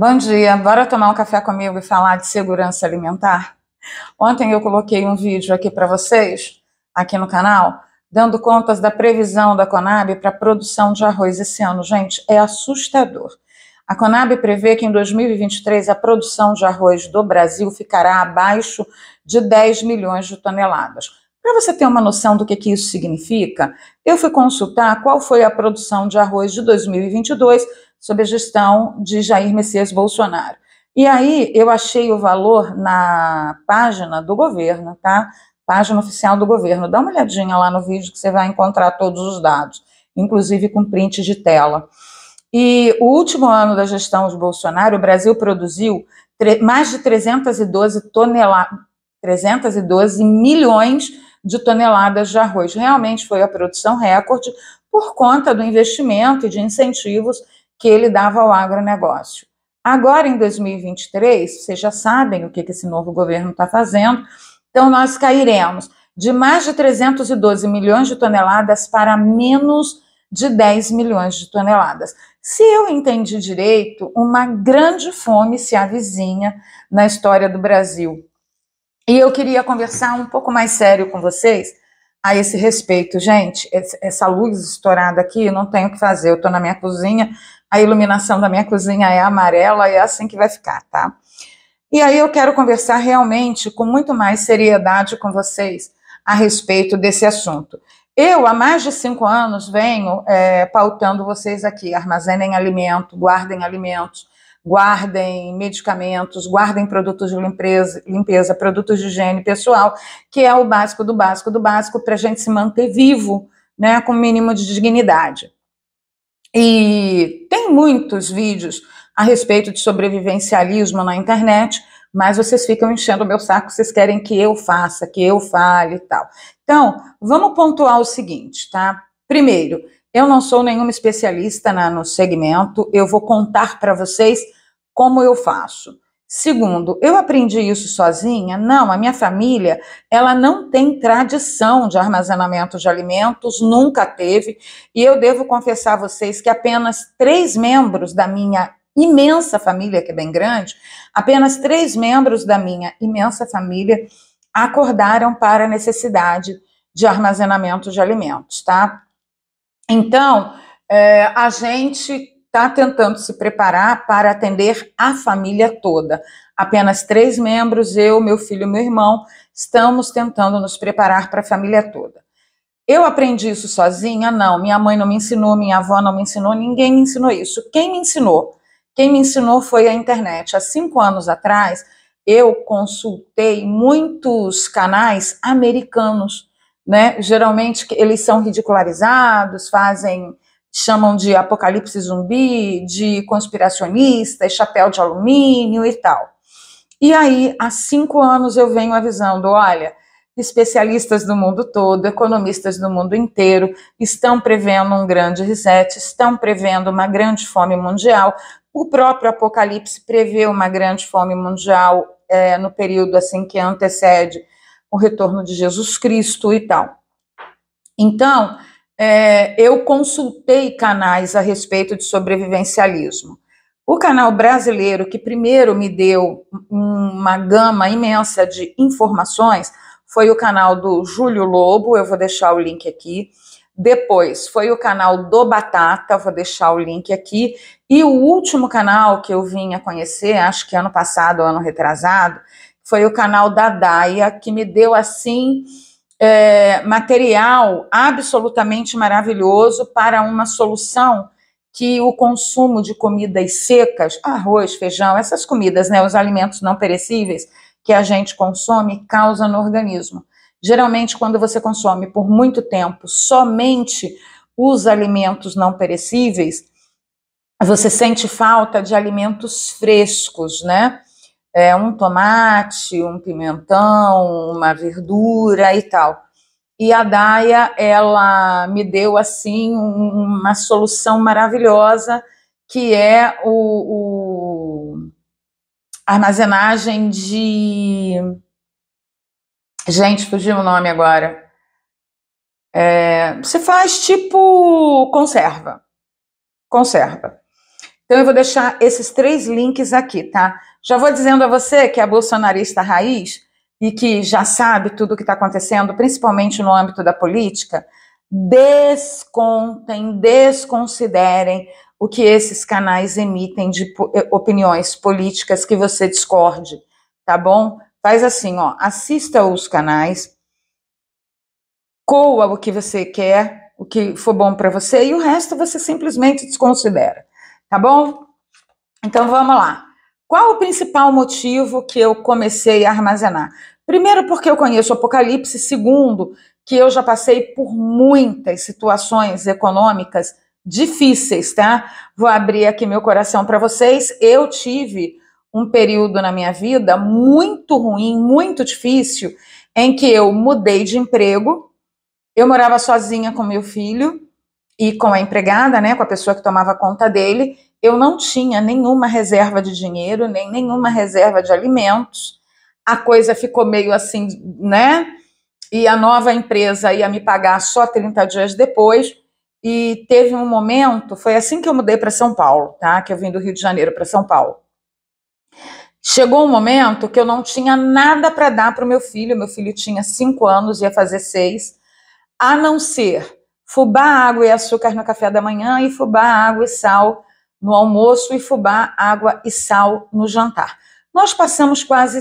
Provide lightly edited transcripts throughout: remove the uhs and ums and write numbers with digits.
Bom dia, bora tomar um café comigo e falar de segurança alimentar? Ontem eu coloquei um vídeo aqui para vocês, aqui no canal, dando contas da previsão da Conab para a produção de arroz esse ano. Gente, é assustador. A Conab prevê que em 2023 a produção de arroz do Brasil ficará abaixo de 10 milhões de toneladas. Para você ter uma noção do que isso significa, eu fui consultar qual foi a produção de arroz de 2022 sob a gestão de Jair Messias Bolsonaro. E aí eu achei o valor na página do governo, tá? Página oficial do governo. Dá uma olhadinha lá no vídeo que você vai encontrar todos os dados, inclusive com print de tela. E o último ano da gestão de Bolsonaro, o Brasil produziu mais de 312 milhões de toneladas de arroz. Realmente foi a produção recorde por conta do investimento e de incentivos que ele dava ao agronegócio. Agora, em 2023, vocês já sabem o que esse novo governo está fazendo, então nós cairemos de mais de 312 milhões de toneladas para menos de 10 milhões de toneladas. Se eu entendi direito, uma grande fome se avizinha na história do Brasil. E eu queria conversar um pouco mais sério com vocês a esse respeito. Gente, essa luz estourada aqui, não tenho o que fazer, eu estou na minha cozinha, a iluminação da minha cozinha é amarela e é assim que vai ficar, tá? E aí eu quero conversar realmente com muito mais seriedade com vocês a respeito desse assunto. Eu, há mais de 5 anos, venho pautando vocês aqui: armazenem alimento, guardem alimentos, guardem medicamentos, guardem produtos de limpeza, produtos de higiene pessoal, que é o básico do básico do básico para a gente se manter vivo, né, com o mínimo de dignidade. E tem muitos vídeos a respeito de sobrevivencialismo na internet, mas vocês ficam enchendo o meu saco, vocês querem que eu faça, que eu fale e tal. Então, vamos pontuar o seguinte, tá? Primeiro, eu não sou nenhuma especialista no segmento, eu vou contar para vocês como eu faço. Segundo, eu aprendi isso sozinha? Não, a minha família, ela não tem tradição de armazenamento de alimentos, nunca teve, e eu devo confessar a vocês que apenas 3 membros da minha imensa família, que é bem grande, apenas 3 membros da minha imensa família acordaram para a necessidade de armazenamento de alimentos, tá? Então, a gente está tentando se preparar para atender a família toda. Apenas 3 membros, eu, meu filho e meu irmão, estamos tentando nos preparar para a família toda. Eu aprendi isso sozinha? Não, minha mãe não me ensinou, minha avó não me ensinou, ninguém me ensinou isso. Quem me ensinou? Quem me ensinou foi a internet. Há 5 anos atrás, eu consultei muitos canais americanos, né? Geralmente eles são ridicularizados, chamam de apocalipse zumbi, de conspiracionistas, chapéu de alumínio e tal. E aí, há 5 anos eu venho avisando: olha, especialistas do mundo todo, economistas do mundo inteiro estão prevendo um grande reset, estão prevendo uma grande fome mundial. O próprio Apocalipse prevê uma grande fome mundial no período assim que antecede o retorno de Jesus Cristo e tal. Então, eu consultei canais a respeito de sobrevivencialismo. O canal brasileiro que primeiro me deu uma gama imensa de informações foi o canal do Júlio Lobo, eu vou deixar o link aqui. Depois foi o canal do Batata, eu vou deixar o link aqui. E o último canal que eu vim a conhecer, acho que ano passado ou ano retrasado, foi o canal da Daia, que me deu assim material absolutamente maravilhoso para uma solução que o consumo de comidas secas, arroz, feijão, essas comidas, né, os alimentos não perecíveis que a gente consome, causa no organismo. Geralmente, quando você consome por muito tempo somente os alimentos não perecíveis, você sente falta de alimentos frescos, né? Um tomate, um pimentão, uma verdura e tal. E a Daia, ela me deu, assim, uma solução maravilhosa, que é a armazenagem de... Gente, fugiu o nome agora. Você faz tipo conserva. Então eu vou deixar esses 3 links aqui, tá? Já vou dizendo a você que é bolsonarista raiz e que já sabe tudo o que está acontecendo, principalmente no âmbito da política, descontem, desconsiderem o que esses canais emitem de opiniões políticas que você discorde, tá bom? Faz assim, ó, assista os canais, coa o que você quer, o que for bom para você, e o resto você simplesmente desconsidera, tá bom? Então vamos lá. Qual o principal motivo que eu comecei a armazenar? Primeiro, porque eu conheço o Apocalipse. Segundo, que eu já passei por muitas situações econômicas difíceis, tá? Vou abrir aqui meu coração para vocês. Eu tive um período na minha vida muito ruim, muito difícil, em que eu mudei de emprego, eu morava sozinha com meu filho e com a empregada, né, com a pessoa que tomava conta dele. Eu não tinha nenhuma reserva de dinheiro, nem nenhuma reserva de alimentos. A coisa ficou meio assim, né? E a nova empresa ia me pagar só 30 dias depois. E teve um momento, foi assim que eu mudei para São Paulo, tá? Que eu vim do Rio de Janeiro para São Paulo. Chegou um momento que eu não tinha nada para dar para o meu filho. Meu filho tinha 5 anos, ia fazer 6, a não ser fubá, água e açúcar no café da manhã e fubá, água e sal no almoço e fubá, água e sal no jantar. Nós passamos quase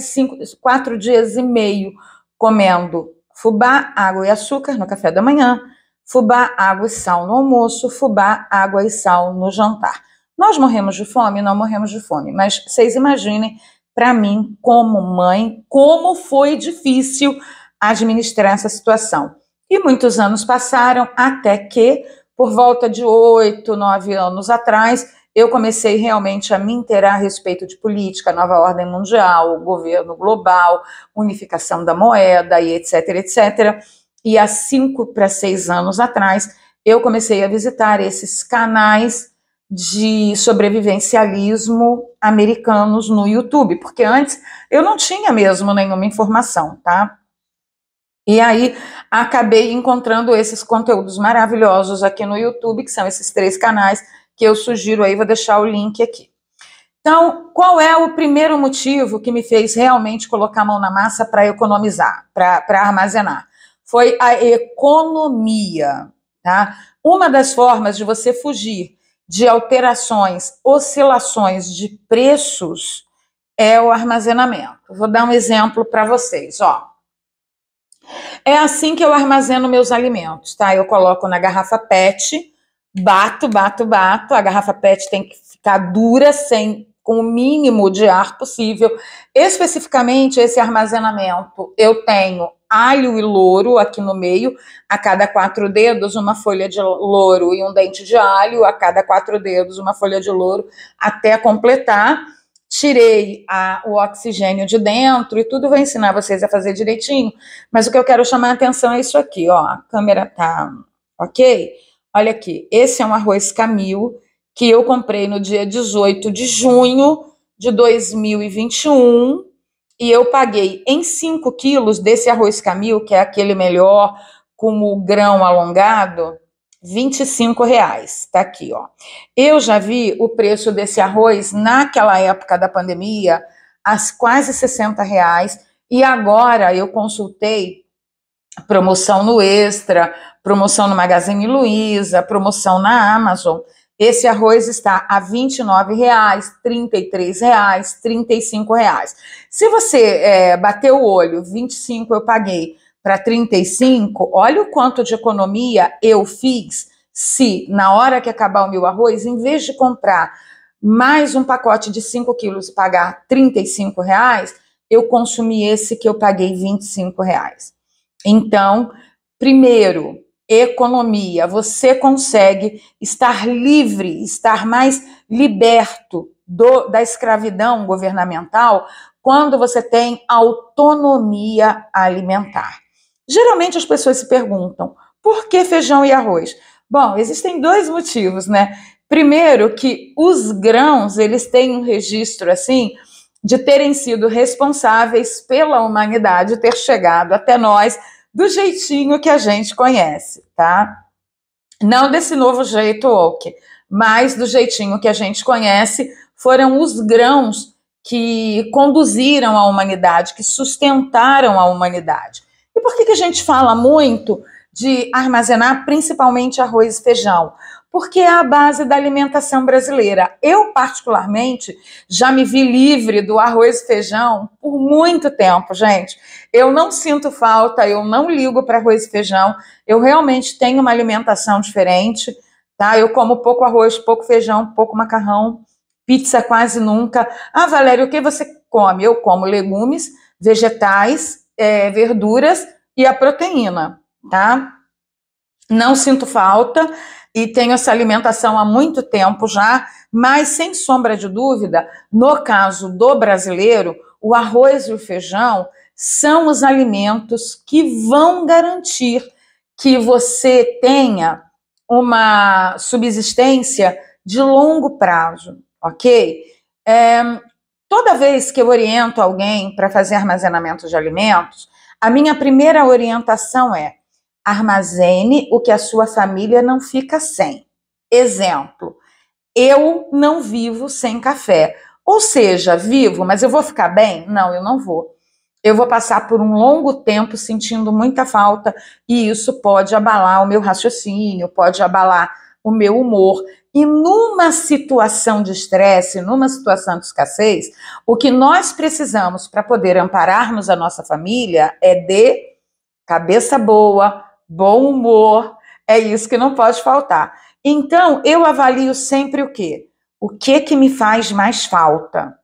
4 dias e meio comendo fubá, água e açúcar no café da manhã, fubá, água e sal no almoço, fubá, água e sal no jantar. Nós morremos de fome? Não morremos de fome, mas vocês imaginem, para mim, como mãe, como foi difícil administrar essa situação. E muitos anos passaram até que, por volta de 8, 9 anos atrás, eu comecei realmente a me inteirar a respeito de política, nova ordem mundial, governo global, unificação da moeda e etc, etc. E há 5 para 6 anos atrás, eu comecei a visitar esses canais de sobrevivencialismo americanos no YouTube, porque antes eu não tinha mesmo nenhuma informação, tá? E aí acabei encontrando esses conteúdos maravilhosos aqui no YouTube, que são esses 3 canais que eu sugiro aí, vou deixar o link aqui. Então, qual é o primeiro motivo que me fez realmente colocar a mão na massa para economizar, para armazenar? Foi a economia, tá? Uma das formas de você fugir de alterações, oscilações de preços é o armazenamento. Vou dar um exemplo para vocês, ó. É assim que eu armazeno meus alimentos, tá? Eu coloco na garrafa PET, bato, a garrafa PET tem que ficar dura, com o mínimo de ar possível. Especificamente, esse armazenamento, eu tenho alho e louro aqui no meio, a cada 4 dedos, uma folha de louro e um dente de alho, a cada 4 dedos, uma folha de louro, até completar. Tirei o oxigênio de dentro e tudo, vou ensinar vocês a fazer direitinho, mas o que eu quero chamar a atenção é isso aqui, ó, a câmera tá ok? Olha aqui, esse é um arroz Camil que eu comprei no dia 18 de junho de 2021 e eu paguei em 5 quilos desse arroz Camil, que é aquele melhor com o grão alongado, R$25, tá aqui, ó. Eu já vi o preço desse arroz naquela época da pandemia a quase R$60 e agora eu consultei promoção no Extra, promoção no Magazine Luiza, promoção na Amazon. Esse arroz está a R$29, R$33, R$35. Se você bater o olho, 25 eu paguei para 35, olha o quanto de economia eu fiz se, na hora que acabar o meu arroz, em vez de comprar mais um pacote de 5 quilos e pagar R$35, eu consumi esse que eu paguei R$25. Então, primeiro, economia. Você consegue estar livre, estar mais liberto da escravidão governamental quando você tem autonomia alimentar. Geralmente as pessoas se perguntam, por que feijão e arroz? Bom, existem 2 motivos, né? Primeiro, que os grãos, eles têm um registro, assim, de terem sido responsáveis pela humanidade ter chegado até nós do jeitinho que a gente conhece, tá? Não desse novo jeito woke, mas do jeitinho que a gente conhece, foram os grãos que conduziram a humanidade, que sustentaram a humanidade. E por que a gente fala muito de armazenar principalmente arroz e feijão? Porque é a base da alimentação brasileira. Eu, particularmente, já me vi livre do arroz e feijão por muito tempo, gente. Eu não sinto falta, eu não ligo para arroz e feijão, eu realmente tenho uma alimentação diferente, tá? Eu como pouco arroz, pouco feijão, pouco macarrão, pizza quase nunca. Ah, Valéria, o que você come? Eu como legumes, vegetais, verduras e a proteína, tá? Não sinto falta e tenho essa alimentação há muito tempo já, mas sem sombra de dúvida, no caso do brasileiro, o arroz e o feijão são os alimentos que vão garantir que você tenha uma subsistência de longo prazo, ok? Toda vez que eu oriento alguém para fazer armazenamento de alimentos, a minha primeira orientação é: armazene o que a sua família não fica sem. Exemplo, eu não vivo sem café. Ou seja, vivo, mas eu vou ficar bem? Não, eu não vou. Eu vou passar por um longo tempo sentindo muita falta e isso pode abalar o meu raciocínio, pode abalar o meu humor. E numa situação de estresse, numa situação de escassez, o que nós precisamos para poder ampararmos a nossa família é de cabeça boa, bom humor, é isso que não pode faltar. Então, eu avalio sempre o quê? O que me faz mais falta?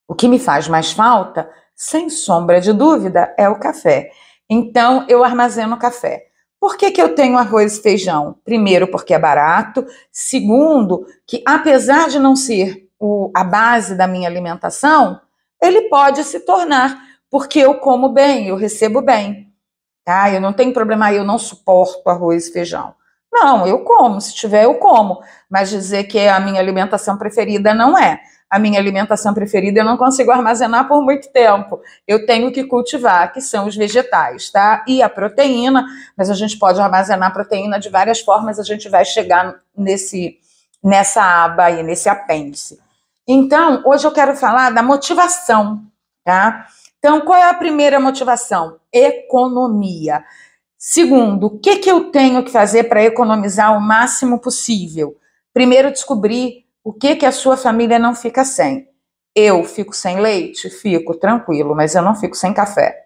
O que me faz mais falta, sem sombra de dúvida, é o café. Então, eu armazeno café. Por que eu tenho arroz e feijão? Primeiro, porque é barato. Segundo, que apesar de não ser a base da minha alimentação, ele pode se tornar, porque eu como bem, eu recebo bem. Tá? Eu não tenho problema, eu não suporto arroz e feijão. Não, eu como, se tiver eu como, mas dizer que é a minha alimentação preferida não é. A minha alimentação preferida eu não consigo armazenar por muito tempo. Eu tenho que cultivar, que são os vegetais, tá? E a proteína, mas a gente pode armazenar proteína de várias formas, a gente vai chegar nessa aba aí, nesse apêndice. Então, hoje eu quero falar da motivação, tá? Então, qual é a primeira motivação? Economia. Segundo, o que eu tenho que fazer para economizar o máximo possível? Primeiro, descobrir o que a sua família não fica sem. Eu fico sem leite? Fico, tranquilo, mas eu não fico sem café.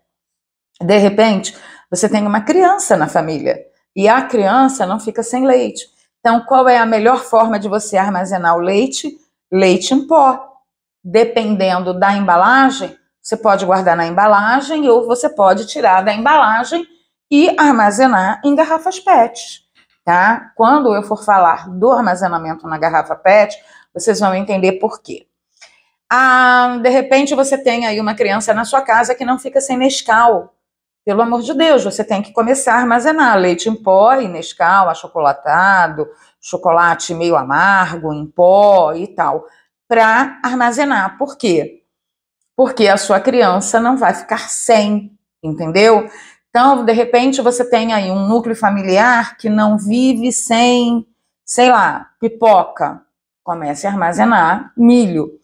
De repente, você tem uma criança na família e a criança não fica sem leite. Então, qual é a melhor forma de você armazenar o leite? Leite em pó. Dependendo da embalagem, você pode guardar na embalagem ou você pode tirar da embalagem e armazenar em garrafas PET, tá? Quando eu for falar do armazenamento na garrafa PET, vocês vão entender por quê. De repente você tem aí uma criança na sua casa que não fica sem Nescau. Pelo amor de Deus, você tem que começar a armazenar leite em pó e Nescau, achocolatado, chocolate meio amargo em pó e tal, para armazenar. Por quê? Porque a sua criança não vai ficar sem, entendeu? Então, de repente, você tem aí um núcleo familiar que não vive sem, sei lá, pipoca. Comece a armazenar milho.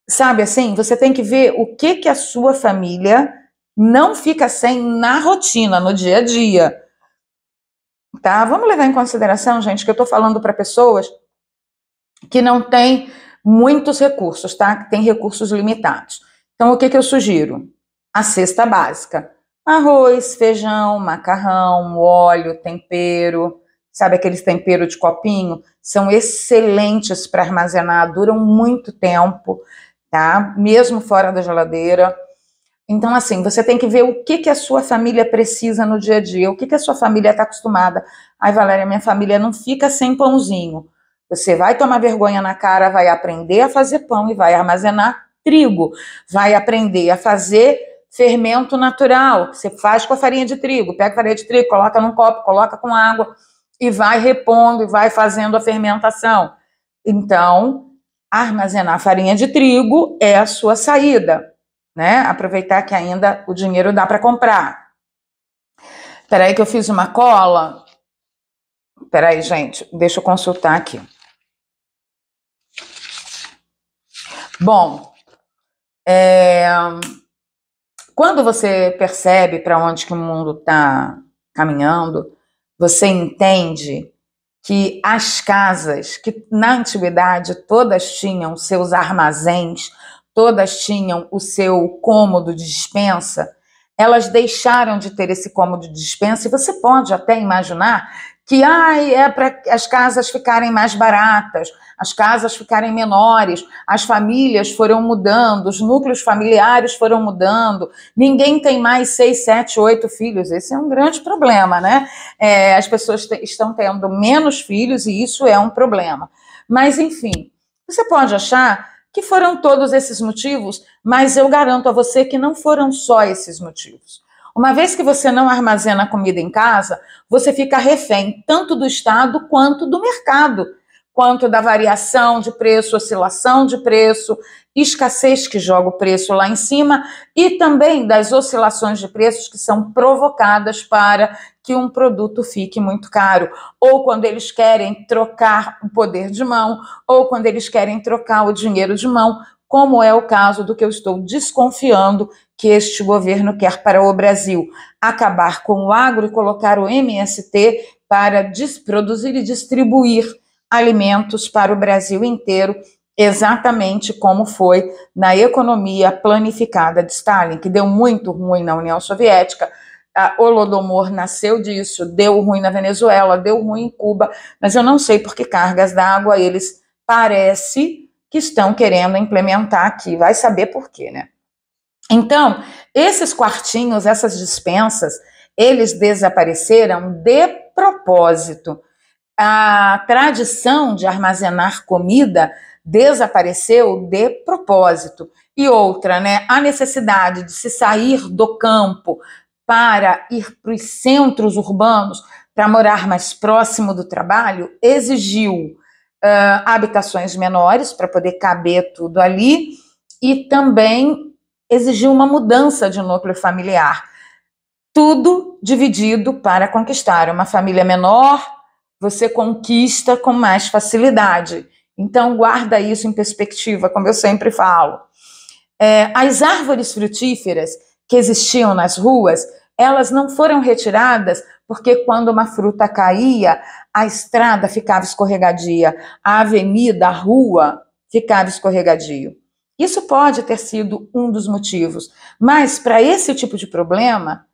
Sabe assim, você tem que ver o que a sua família não fica sem na rotina, no dia a dia. Tá? Vamos levar em consideração, gente, que eu estou falando para pessoas que não têm muitos recursos, tá? Que têm recursos limitados. Então, o que eu sugiro? A cesta básica. Arroz, feijão, macarrão, óleo, tempero, sabe aqueles temperos de copinho? São excelentes para armazenar, duram muito tempo, tá? Mesmo fora da geladeira. Então, assim, você tem que ver o que a sua família precisa no dia a dia, o que a sua família está acostumada. Ai, Valéria, minha família não fica sem pãozinho. Você vai tomar vergonha na cara, vai aprender a fazer pão e vai armazenar trigo. Vai aprender a fazer fermento natural, que você faz com a farinha de trigo. Pega a farinha de trigo, coloca num copo, coloca com água e vai repondo e vai fazendo a fermentação. Então, armazenar farinha de trigo é a sua saída, né? Aproveitar que ainda o dinheiro dá para comprar. Espera aí que eu fiz uma cola. Peraí, gente, deixa eu consultar aqui. Bom, quando você percebe para onde que o mundo está caminhando, você entende que as casas, que na antiguidade todas tinham seus armazéns, todas tinham o seu cômodo de despensa, elas deixaram de ter esse cômodo de despensa, e você pode até imaginar que é para as casas ficarem mais baratas, as casas ficarem menores, as famílias foram mudando, os núcleos familiares foram mudando, ninguém tem mais 6, 7, 8 filhos, esse é um grande problema, né? As pessoas estão tendo menos filhos e isso é um problema. Mas, enfim, você pode achar que foram todos esses motivos, mas eu garanto a você que não foram só esses motivos. Uma vez que você não armazena comida em casa, você fica refém tanto do Estado quanto do mercado, quanto da variação de preço, oscilação de preço, escassez que joga o preço lá em cima e também das oscilações de preços que são provocadas para que um produto fique muito caro, ou quando eles querem trocar o poder de mão, ou quando eles querem trocar o dinheiro de mão, como é o caso do que eu estou desconfiando que este governo quer para o Brasil, acabar com o agro e colocar o MST para produzir e distribuir alimentos para o Brasil inteiro, exatamente como foi na economia planificada de Stalin, que deu muito ruim na União Soviética. A Holodomor nasceu disso, deu ruim na Venezuela, deu ruim em Cuba, mas eu não sei por que cargas d'água eles parece que estão querendo implementar aqui, vai saber por quê, né? Então, esses quartinhos, essas dispensas, eles desapareceram de propósito. A tradição de armazenar comida desapareceu de propósito. E outra, né? A necessidade de se sair do campo para ir para os centros urbanos, para morar mais próximo do trabalho, exigiu habitações menores para poder caber tudo ali e também exigiu uma mudança de núcleo familiar. Tudo dividido para conquistar. Uma família menor, você conquista com mais facilidade. Então, guarda isso em perspectiva, como eu sempre falo. As árvores frutíferas que existiam nas ruas, elas não foram retiradas porque quando uma fruta caía, a estrada ficava escorregadia, a avenida, a rua ficava escorregadio. Isso pode ter sido um dos motivos, mas para esse tipo de problema,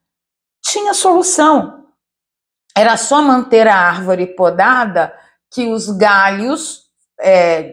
tinha solução. Era só manter a árvore podada que os galhos,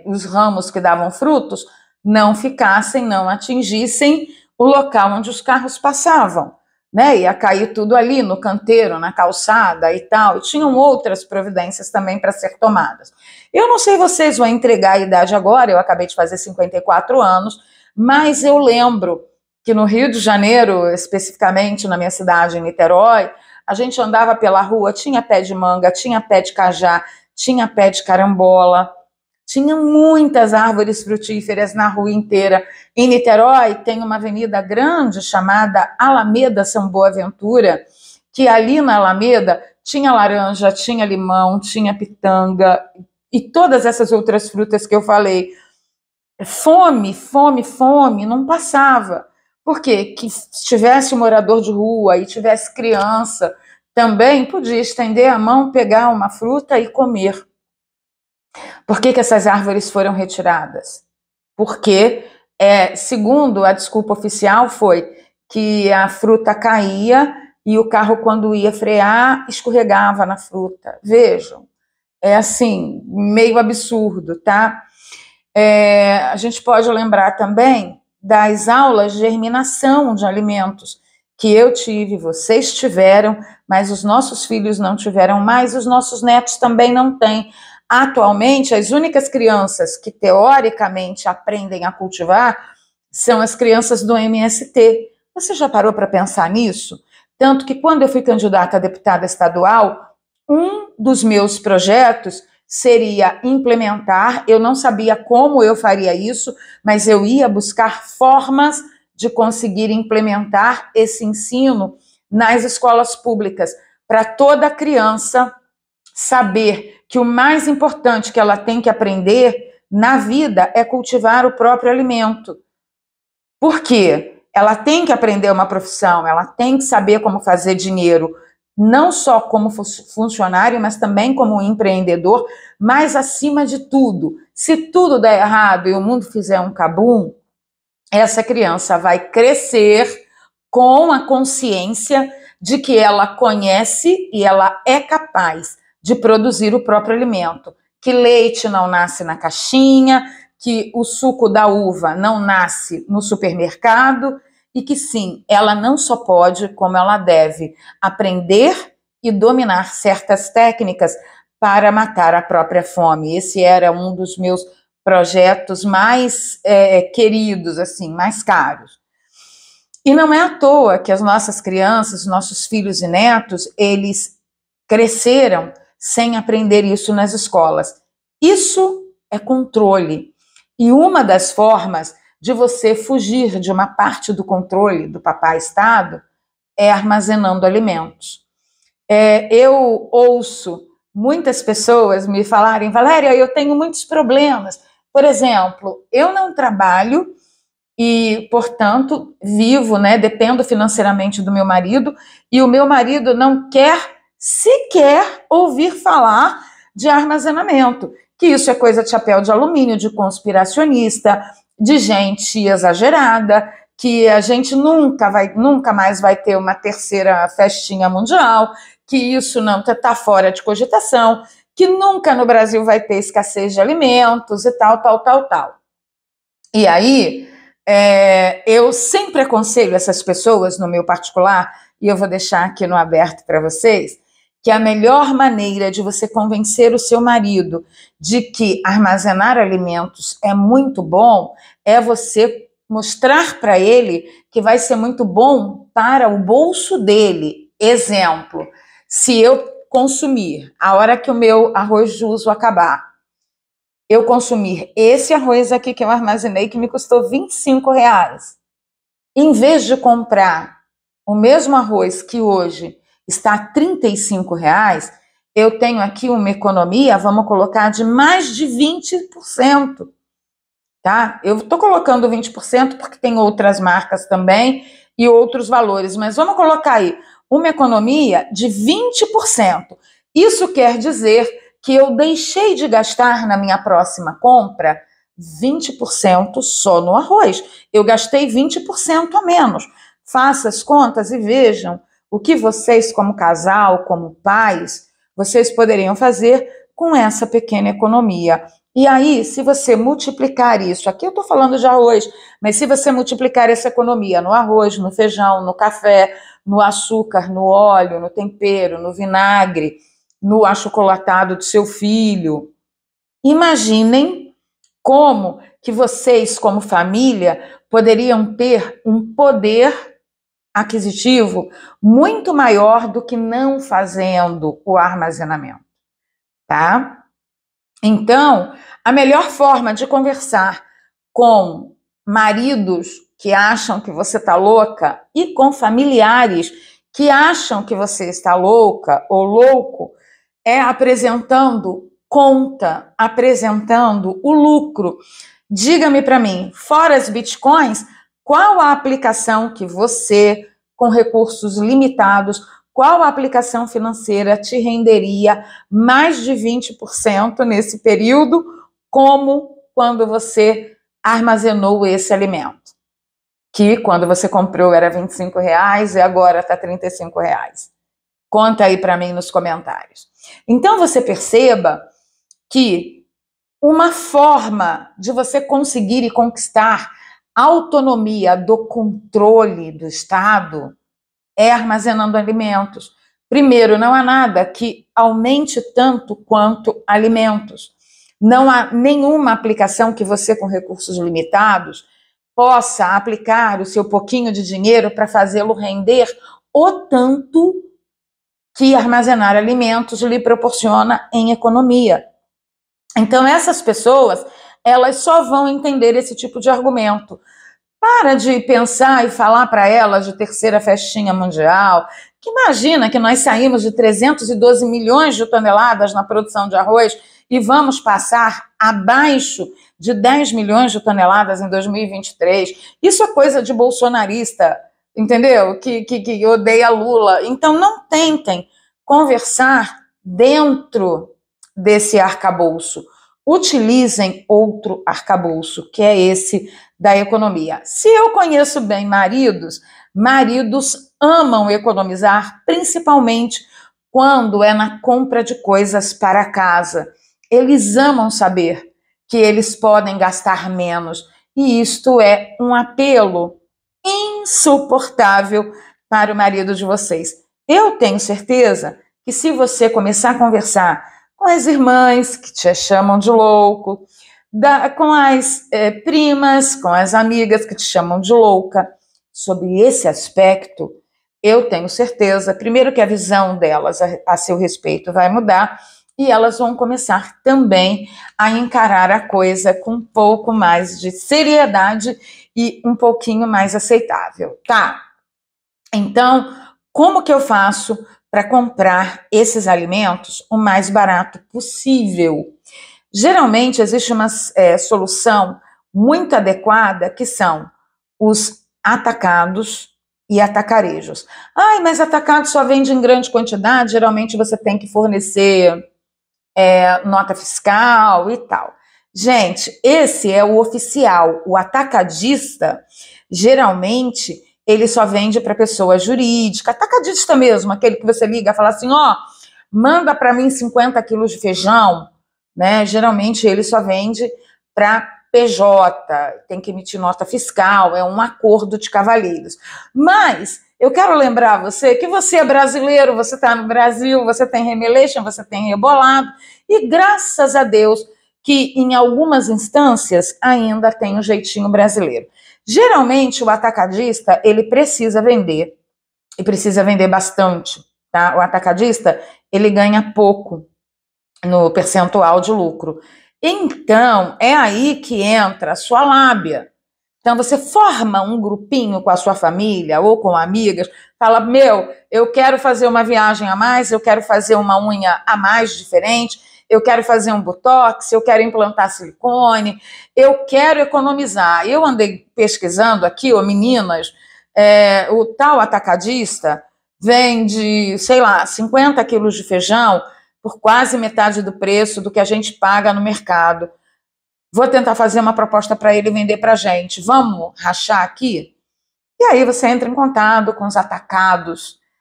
os ramos que davam frutos, não ficassem, não atingissem o local onde os carros passavam, né? Ia cair tudo ali no canteiro, na calçada e tal. E tinham outras providências também para ser tomadas. Eu não sei vocês, vão entregar a idade agora, eu acabei de fazer 54 anos, mas eu lembro que no Rio de Janeiro, especificamente na minha cidade, em Niterói, a gente andava pela rua, tinha pé de manga, tinha pé de cajá, tinha pé de carambola, tinha muitas árvores frutíferas na rua inteira. Em Niterói tem uma avenida grande chamada Alameda São Boaventura, que ali na Alameda tinha laranja, tinha limão, tinha pitanga e todas essas outras frutas que eu falei. Fome não passava. Por quê? Que se tivesse um morador de rua e tivesse criança, também podia estender a mão, pegar uma fruta e comer. Por que essas árvores foram retiradas? Porque, segundo a desculpa oficial, foi que a fruta caía e o carro, quando ia frear, escorregava na fruta. Vejam, é assim, meio absurdo, tá? A gente pode lembrar também das aulas de germinação de alimentos que eu tive, vocês tiveram, mas os nossos filhos não tiveram mais, os nossos netos também não têm. Atualmente, as únicas crianças que teoricamente aprendem a cultivar são as crianças do MST. Você já parou para pensar nisso? Tanto que quando eu fui candidata a deputada estadual, um dos meus projetos seria implementar, eu não sabia como eu faria isso, mas eu ia buscar formas de conseguir implementar esse ensino nas escolas públicas, para toda criança saber que o mais importante que ela tem que aprender na vida é cultivar o próprio alimento. Por quê? Ela tem que aprender uma profissão, ela tem que saber como fazer dinheiro, não só como funcionário, mas também como empreendedor, mas acima de tudo, se tudo der errado e o mundo fizer um cabum, essa criança vai crescer com a consciência de que ela conhece e ela é capaz de produzir o próprio alimento, que leite não nasce na caixinha, que o suco da uva não nasce no supermercado e que sim, ela não só pode, como ela deve aprender e dominar certas técnicas para matar a própria fome. Esse era um dos meus projetos mais queridos, assim, mais caros. E não é à toa que as nossas crianças, nossos filhos e netos, eles cresceram sem aprender isso nas escolas. Isso é controle. E uma das formas de você fugir de uma parte do controle do papai Estado é armazenando alimentos. Eu ouço muitas pessoas me falarem, Valéria, eu tenho muitos problemas. Por exemplo, eu não trabalho e, portanto, vivo, dependo financeiramente do meu marido, e o meu marido não quer sequer ouvir falar de armazenamento, que isso é coisa de chapéu de alumínio, de conspiracionista, de gente exagerada, que a gente nunca mais vai ter uma terceira festinha mundial, que isso não está fora de cogitação, que nunca no Brasil vai ter escassez de alimentos e tal. E aí, eu sempre aconselho essas pessoas no meu particular, e eu vou deixar aqui no aberto para vocês, que a melhor maneira de você convencer o seu marido de que armazenar alimentos é muito bom é você mostrar para ele que vai ser muito bom para o bolso dele. Exemplo, se eu consumir, a hora que o meu arroz de uso acabar, eu consumir esse arroz aqui que eu armazenei, que me custou R$25, em vez de comprar o mesmo arroz que hoje está a R$35, eu tenho aqui uma economia, vamos colocar, de mais de 20%. Tá? Eu estou colocando 20% porque tem outras marcas também e outros valores, mas vamos colocar aí uma economia de 20%. Isso quer dizer que eu deixei de gastar na minha próxima compra 20% só no arroz. Eu gastei 20% a menos. Faça as contas e vejam o que vocês, como casal, como pais, vocês poderiam fazer com essa pequena economia. E aí, se você multiplicar isso, aqui eu estou falando de arroz, mas se você multiplicar essa economia no arroz, no feijão, no café, no açúcar, no óleo, no tempero, no vinagre, no achocolatado do seu filho, imaginem como que vocês, como família, poderiam ter um poder aquisitivo muito maior do que não fazendo o armazenamento, tá? Então, a melhor forma de conversar com maridos que acham que você está louca e com familiares que acham que você está louca ou louco é apresentando conta, apresentando o lucro. Diga-me para mim, fora as bitcoins, qual a aplicação que você, com recursos limitados, qual a aplicação financeira te renderia mais de 20% nesse período, como quando você armazenou esse alimento? Que quando você comprou era R$25 e agora está R$35. Conta aí para mim nos comentários. Então você perceba que uma forma de você conseguir e conquistar a autonomia do controle do Estado é armazenando alimentos. Primeiro, não há nada que aumente tanto quanto alimentos. Não há nenhuma aplicação que você, com recursos limitados, possa aplicar o seu pouquinho de dinheiro para fazê-lo render o tanto que armazenar alimentos lhe proporciona em economia. Então, essas pessoas, elas só vão entender esse tipo de argumento Para de pensar e falar para ela de terceira festinha mundial, que imagina que nós saímos de 312 milhões de toneladas na produção de arroz e vamos passar abaixo de 10 milhões de toneladas em 2023. Isso é coisa de bolsonarista, entendeu? Que odeia Lula. Então não tentem conversar dentro desse arcabouço. Utilizem outro arcabouço, que é esse da economia. Se eu conheço bem maridos, maridos amam economizar, principalmente quando é na compra de coisas para casa. Eles amam saber que eles podem gastar menos, e isto é um apelo insuportável para o marido de vocês. Eu tenho certeza que se você começar a conversar com as irmãs que te chamam de louco, com as primas, com as amigas que te chamam de louca, sobre esse aspecto, eu tenho certeza, primeiro, que a visão delas a seu respeito vai mudar e elas vão começar também a encarar a coisa com um pouco mais de seriedade e um pouquinho mais aceitável, tá? Então, como que eu faço para comprar esses alimentos o mais barato possível? Geralmente existe uma solução muito adequada, que são os atacados e atacarejos. Ai, mas atacado só vende em grande quantidade, geralmente você tem que fornecer nota fiscal e tal. Gente, esse é o oficial. O atacadista, geralmente, ele só vende para pessoa jurídica, atacadista mesmo, aquele que você liga e fala assim, ó, manda para mim 50 quilos de feijão, né? Geralmente ele só vende para PJ, tem que emitir nota fiscal, é um acordo de cavalheiros. Mas eu quero lembrar você que você é brasileiro, você está no Brasil, você tem remeleixo, você tem rebolado, e graças a Deus que em algumas instâncias ainda tem um jeitinho brasileiro. Geralmente o atacadista, ele precisa vender, e precisa vender bastante, tá? O atacadista, ele ganha pouco no percentual de lucro. Então, é aí que entra a sua lábia. Então, você forma um grupinho com a sua família ou com amigas, fala, eu quero fazer uma viagem a mais, eu quero fazer uma unha a mais diferente, eu quero fazer um botox, eu quero implantar silicone, eu quero economizar. Eu andei pesquisando aqui, meninas, o tal atacadista vende, sei lá, 50 quilos de feijão por quase metade do preço do que a gente paga no mercado. Vou tentar fazer uma proposta para ele vender para a gente. Vamos rachar aqui? E aí você entra em contato com os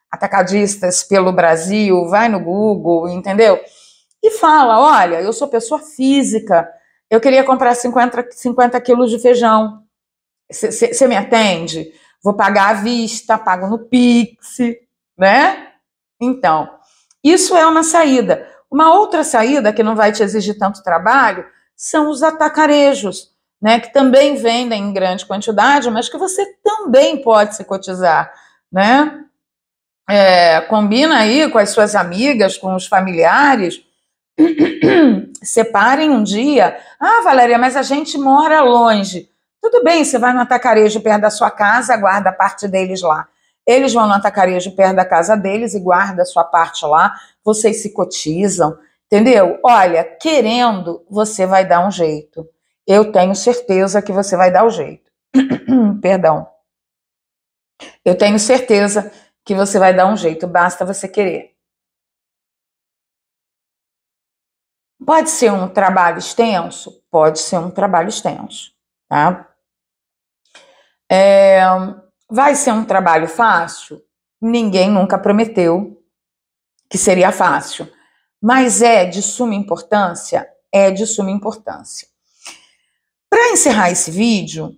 atacadistas pelo Brasil, vai no Google, entendeu? E fala, olha, eu sou pessoa física, eu queria comprar 50 quilos de feijão. Você me atende? Vou pagar à vista, pago no Pix, né? Então, isso é uma saída. Uma outra saída que não vai te exigir tanto trabalho são os atacarejos, né, que também vendem em grande quantidade, mas que você também pode se cotizar, né? Combina aí com as suas amigas, com os familiares, separem um dia. Ah, Valéria, mas a gente mora longe. Tudo bem, você vai no atacarejo perto da sua casa, guarda a parte deles lá. Eles vão no atacarejo perto da casa deles e guarda a sua parte lá, vocês se cotizam, entendeu? Olha, querendo, você vai dar um jeito. Eu tenho certeza que você vai dar o jeito. Perdão. Eu tenho certeza que você vai dar um jeito, basta você querer. Pode ser um trabalho extenso? Pode ser um trabalho extenso, tá? Vai ser um trabalho fácil? Ninguém nunca prometeu que seria fácil. Mas é de suma importância? É de suma importância. Para encerrar esse vídeo,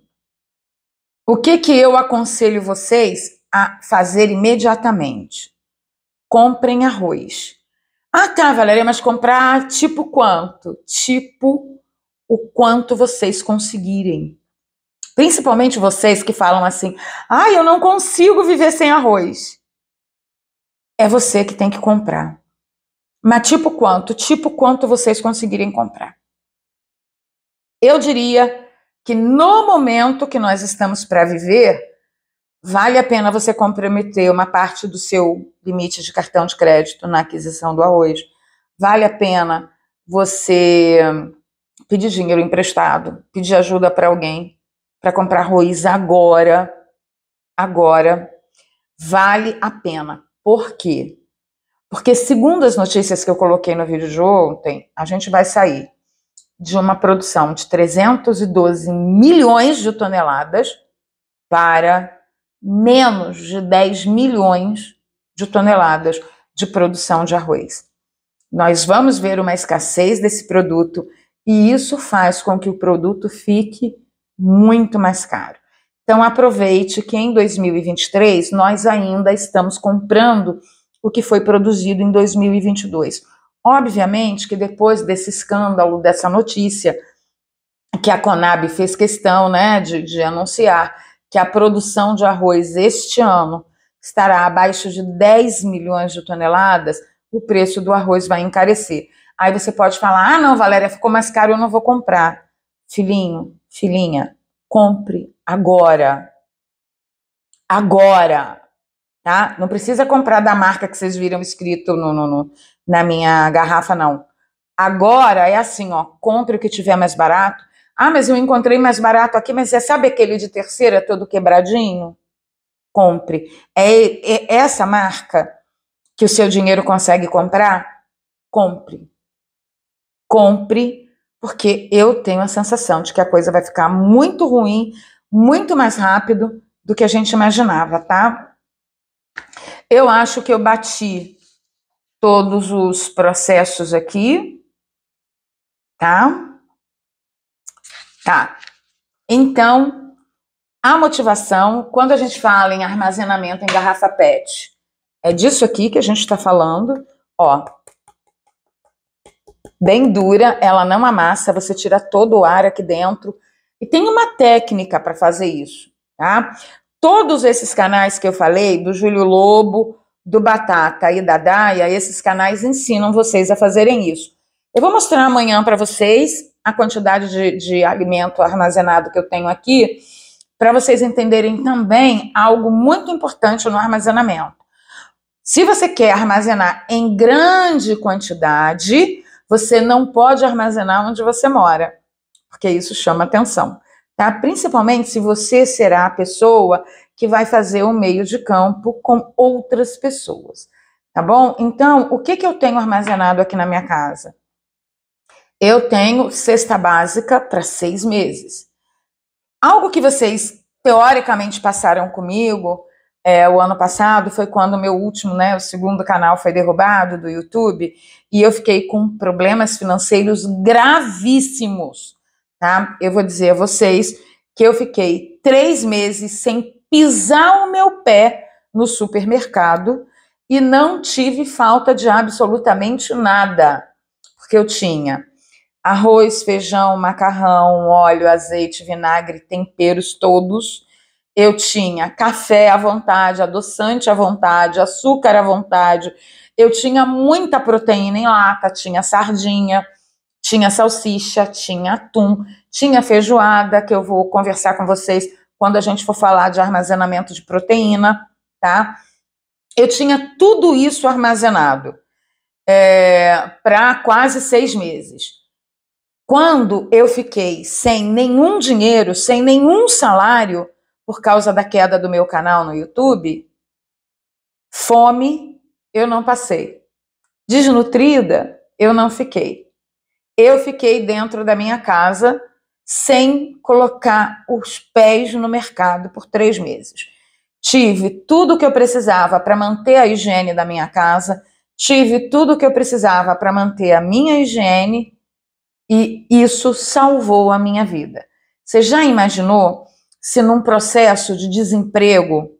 o que eu aconselho vocês a fazer imediatamente? Comprem arroz. Ah, tá, Valéria, mas comprar tipo quanto? Tipo o quanto vocês conseguirem. Principalmente vocês que falam assim, eu não consigo viver sem arroz. É você que tem que comprar. Mas tipo quanto? Tipo quanto vocês conseguirem comprar. Eu diria que no momento que nós estamos para viver, vale a pena você comprometer uma parte do seu limite de cartão de crédito na aquisição do arroz. Vale a pena você pedir dinheiro emprestado, pedir ajuda para alguém para comprar arroz agora. Agora, vale a pena. Por quê? Porque, segundo as notícias que eu coloquei no vídeo de ontem, a gente vai sair de uma produção de 312 milhões de toneladas para menos de 10 milhões de toneladas de produção de arroz. Nós vamos ver uma escassez desse produto e isso faz com que o produto fique muito mais caro. Então, aproveite que em 2023 nós ainda estamos comprando o que foi produzido em 2022. Obviamente que depois desse escândalo, dessa notícia, que a Conab fez questão, né, de anunciar que a produção de arroz este ano estará abaixo de 10 milhões de toneladas, o preço do arroz vai encarecer. Aí você pode falar, ah, não, Valéria, ficou mais caro, eu não vou comprar. Filhinho, filhinha, compre agora. Agora, tá? Não precisa comprar da marca que vocês viram escrito na minha garrafa, não. Agora é assim, ó, compre o que tiver mais barato. Ah, mas eu encontrei mais barato aqui, mas você sabe aquele de terceira todo quebradinho? Compre. É essa marca que o seu dinheiro consegue comprar? Compre. Compre, porque eu tenho a sensação de que a coisa vai ficar muito ruim, muito mais rápido do que a gente imaginava, tá? Eu acho que eu bati todos os processos aqui, tá? Tá. Então, a motivação, quando a gente fala em armazenamento em garrafa PET, é disso aqui que a gente está falando, ó. Bem dura, ela não amassa, você tira todo o ar aqui dentro. E tem uma técnica para fazer isso, tá? Todos esses canais que eu falei, do Júlio Lobo, do Batata e da Daia, esses canais ensinam vocês a fazerem isso. Eu vou mostrar amanhã para vocês a quantidade de alimento armazenado que eu tenho aqui, para vocês entenderem também algo muito importante no armazenamento. Se você quer armazenar em grande quantidade, você não pode armazenar onde você mora, porque isso chama atenção, tá? Principalmente se você será a pessoa que vai fazer o meio de campo com outras pessoas, tá bom? Então, o que eu tenho armazenado aqui na minha casa? Eu tenho cesta básica para 6 meses. Algo que vocês, teoricamente, passaram comigo o ano passado foi quando o meu último, né, o segundo canal foi derrubado do YouTube e eu fiquei com problemas financeiros gravíssimos, tá? Eu vou dizer a vocês que eu fiquei 3 meses sem pisar o meu pé no supermercado e não tive falta de absolutamente nada, porque eu tinha arroz, feijão, macarrão, óleo, azeite, vinagre, temperos todos. Eu tinha café à vontade, adoçante à vontade, açúcar à vontade. Eu tinha muita proteína em lata, tinha sardinha, tinha salsicha, tinha atum, tinha feijoada, que eu vou conversar com vocês quando a gente for falar de armazenamento de proteína, tá? Eu tinha tudo isso armazenado para quase 6 meses. Quando eu fiquei sem nenhum dinheiro, sem nenhum salário, por causa da queda do meu canal no YouTube, fome eu não passei. Desnutrida eu não fiquei. Eu fiquei dentro da minha casa sem colocar os pés no mercado por 3 meses. Tive tudo o que eu precisava para manter a higiene da minha casa, tive tudo o que eu precisava para manter a minha higiene e isso salvou a minha vida. Você já imaginou se num processo de desemprego,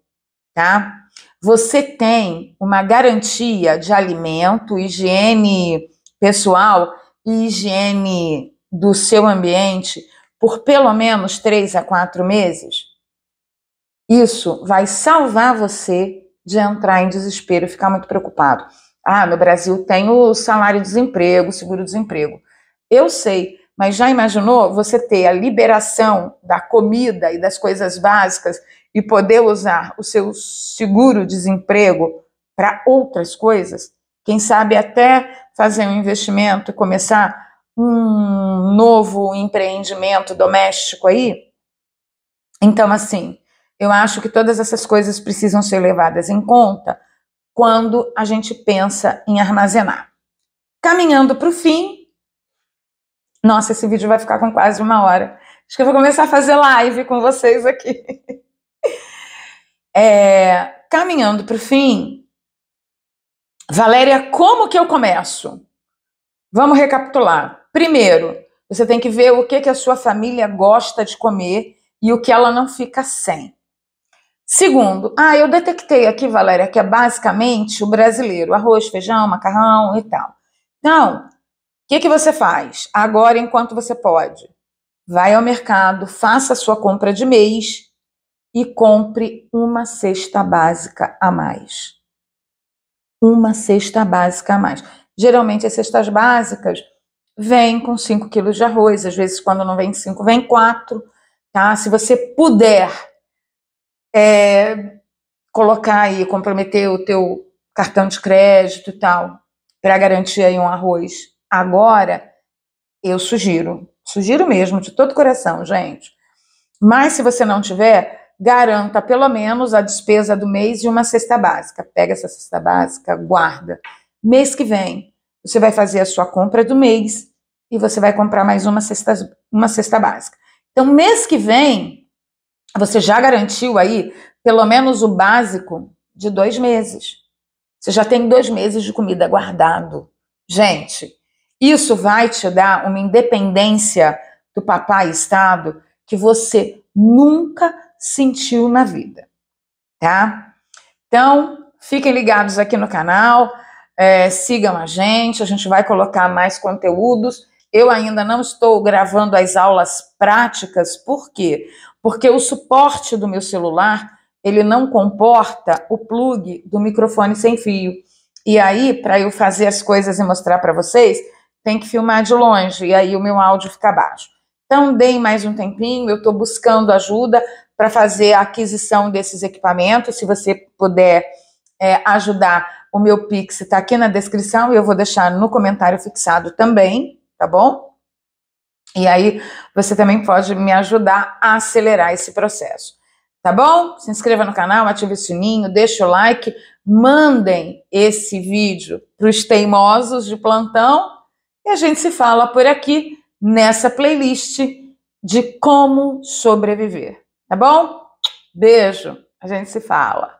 tá? Você tem uma garantia de alimento, higiene pessoal e higiene do seu ambiente por pelo menos 3 a 4 meses? Isso vai salvar você de entrar em desespero e ficar muito preocupado. Ah, no Brasil tem o salário-desemprego, seguro-desemprego. Eu sei, Mas já imaginou você ter a liberação da comida e das coisas básicas e poder usar o seu seguro-desemprego para outras coisas? Quem sabe até fazer um investimento e começar um novo empreendimento doméstico aí? Então, assim, eu acho que todas essas coisas precisam ser levadas em conta quando a gente pensa em armazenar. Caminhando para o fim, nossa, esse vídeo vai ficar com quase 1 hora. Acho que eu vou começar a fazer live com vocês aqui. Caminhando para o fim, Valéria, como que eu começo? Vamos recapitular. Primeiro, você tem que ver o que a sua família gosta de comer e o que ela não fica sem. Segundo, eu detectei aqui, Valéria, que é basicamente o brasileiro, arroz, feijão, macarrão e tal. Então, o que você faz? Agora, enquanto você pode, vai ao mercado, faça a sua compra de mês e compre uma cesta básica a mais. Uma cesta básica a mais. Geralmente, as cestas básicas vêm com 5 quilos de arroz, às vezes, quando não vem 5, vem 4, tá? Se você puder colocar aí, comprometer o teu cartão de crédito e tal, para garantir aí um arroz agora, eu sugiro mesmo, de todo coração, gente. Mas se você não tiver, garanta pelo menos a despesa do mês e uma cesta básica. Pega essa cesta básica, guarda. Mês que vem, você vai fazer a sua compra do mês e você vai comprar mais uma cesta básica. Então, mês que vem, você já garantiu aí pelo menos o básico de 2 meses. Você já tem 2 meses de comida guardado. Gente, isso vai te dar uma independência do papai Estado que você nunca sentiu na vida, tá? Então, fiquem ligados aqui no canal, sigam a gente vai colocar mais conteúdos. Eu ainda não estou gravando as aulas práticas, por quê? Porque o suporte do meu celular, ele não comporta o plug do microfone sem fio. E aí, para eu fazer as coisas e mostrar para vocês, tem que filmar de longe, e aí o meu áudio fica baixo. Então, deem mais um tempinho, eu estou buscando ajuda para fazer a aquisição desses equipamentos. Se você puder ajudar, o meu Pix está aqui na descrição e eu vou deixar no comentário fixado também, tá bom? E aí, você também pode me ajudar a acelerar esse processo, tá bom? Se inscreva no canal, ative o sininho, deixa o like, mandem esse vídeo para os teimosos de plantão e a gente se fala por aqui nessa playlist de como sobreviver, tá bom? Beijo, a gente se fala.